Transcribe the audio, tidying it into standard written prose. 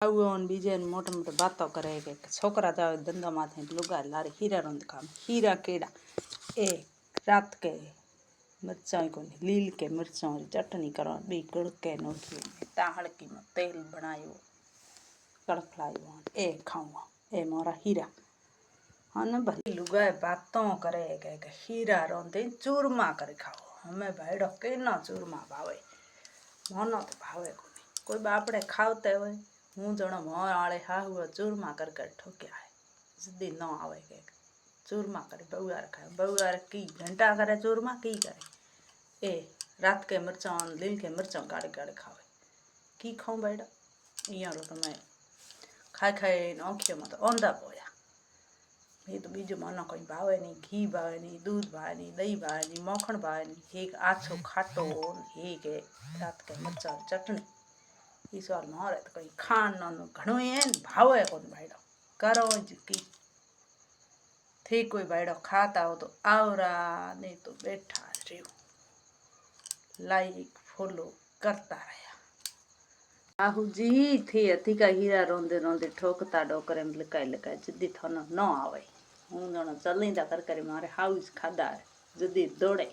આવું બીજે મોટા મોટા વાતો કરે કે છોકરા તો ધંધામાંથી લુગા લારી હીરા રોંદ કામ हीरा केड़ा ए रात के मिर्चाई को लील के मिर्चों की चटनी करो बी गुड़के नोखी ताहड़की में तेल बनायो कड़कलायो ए खाऊंगा ए मोरा हीरा हाँ न भाई लुगाए बातों करे के हीरा रोंदे चूरमा करे खाओ हमें भाईडो के ना चूरमा भावे मोनो तो भावे कोई बापड़े खावते हुए हूँ जणो मोर आले हाहू चूरमा कर ठोक्या है सीधी न आवे के चूरमा करे बहुआर खाए बहुआर की घंटा करे चूरमा की करे ए रात के मिर्चा लील के मिर्चा गाड़े गाड़े खावे की खाऊं बैठा अँ तो मैं खाई खाई आँखियों में तो औंधा पोया ये तो बीजू मन कोई भावे नहीं घी भावे नहीं दूध भावे नहीं दही भावे नहीं मखण भावे नहीं एक आछो खाटो एक रात के मिर्चा चटनी ईश्वर मारे तो कहीं खान घणो है भावे को भाईडो करो ज की थी कोई भाईडो खाता हो तो आवरा नहीं तो बैठा रहो लाइक फॉलो करता रहा आहू जी थी अधिका हीरा रोंदे रोंदे ठोकता डोकरे में लिकाई लिकाई जदी थानो न आवे हूँ जणो चलींदा कर करे मारे हाउस खादा जदी दौड़े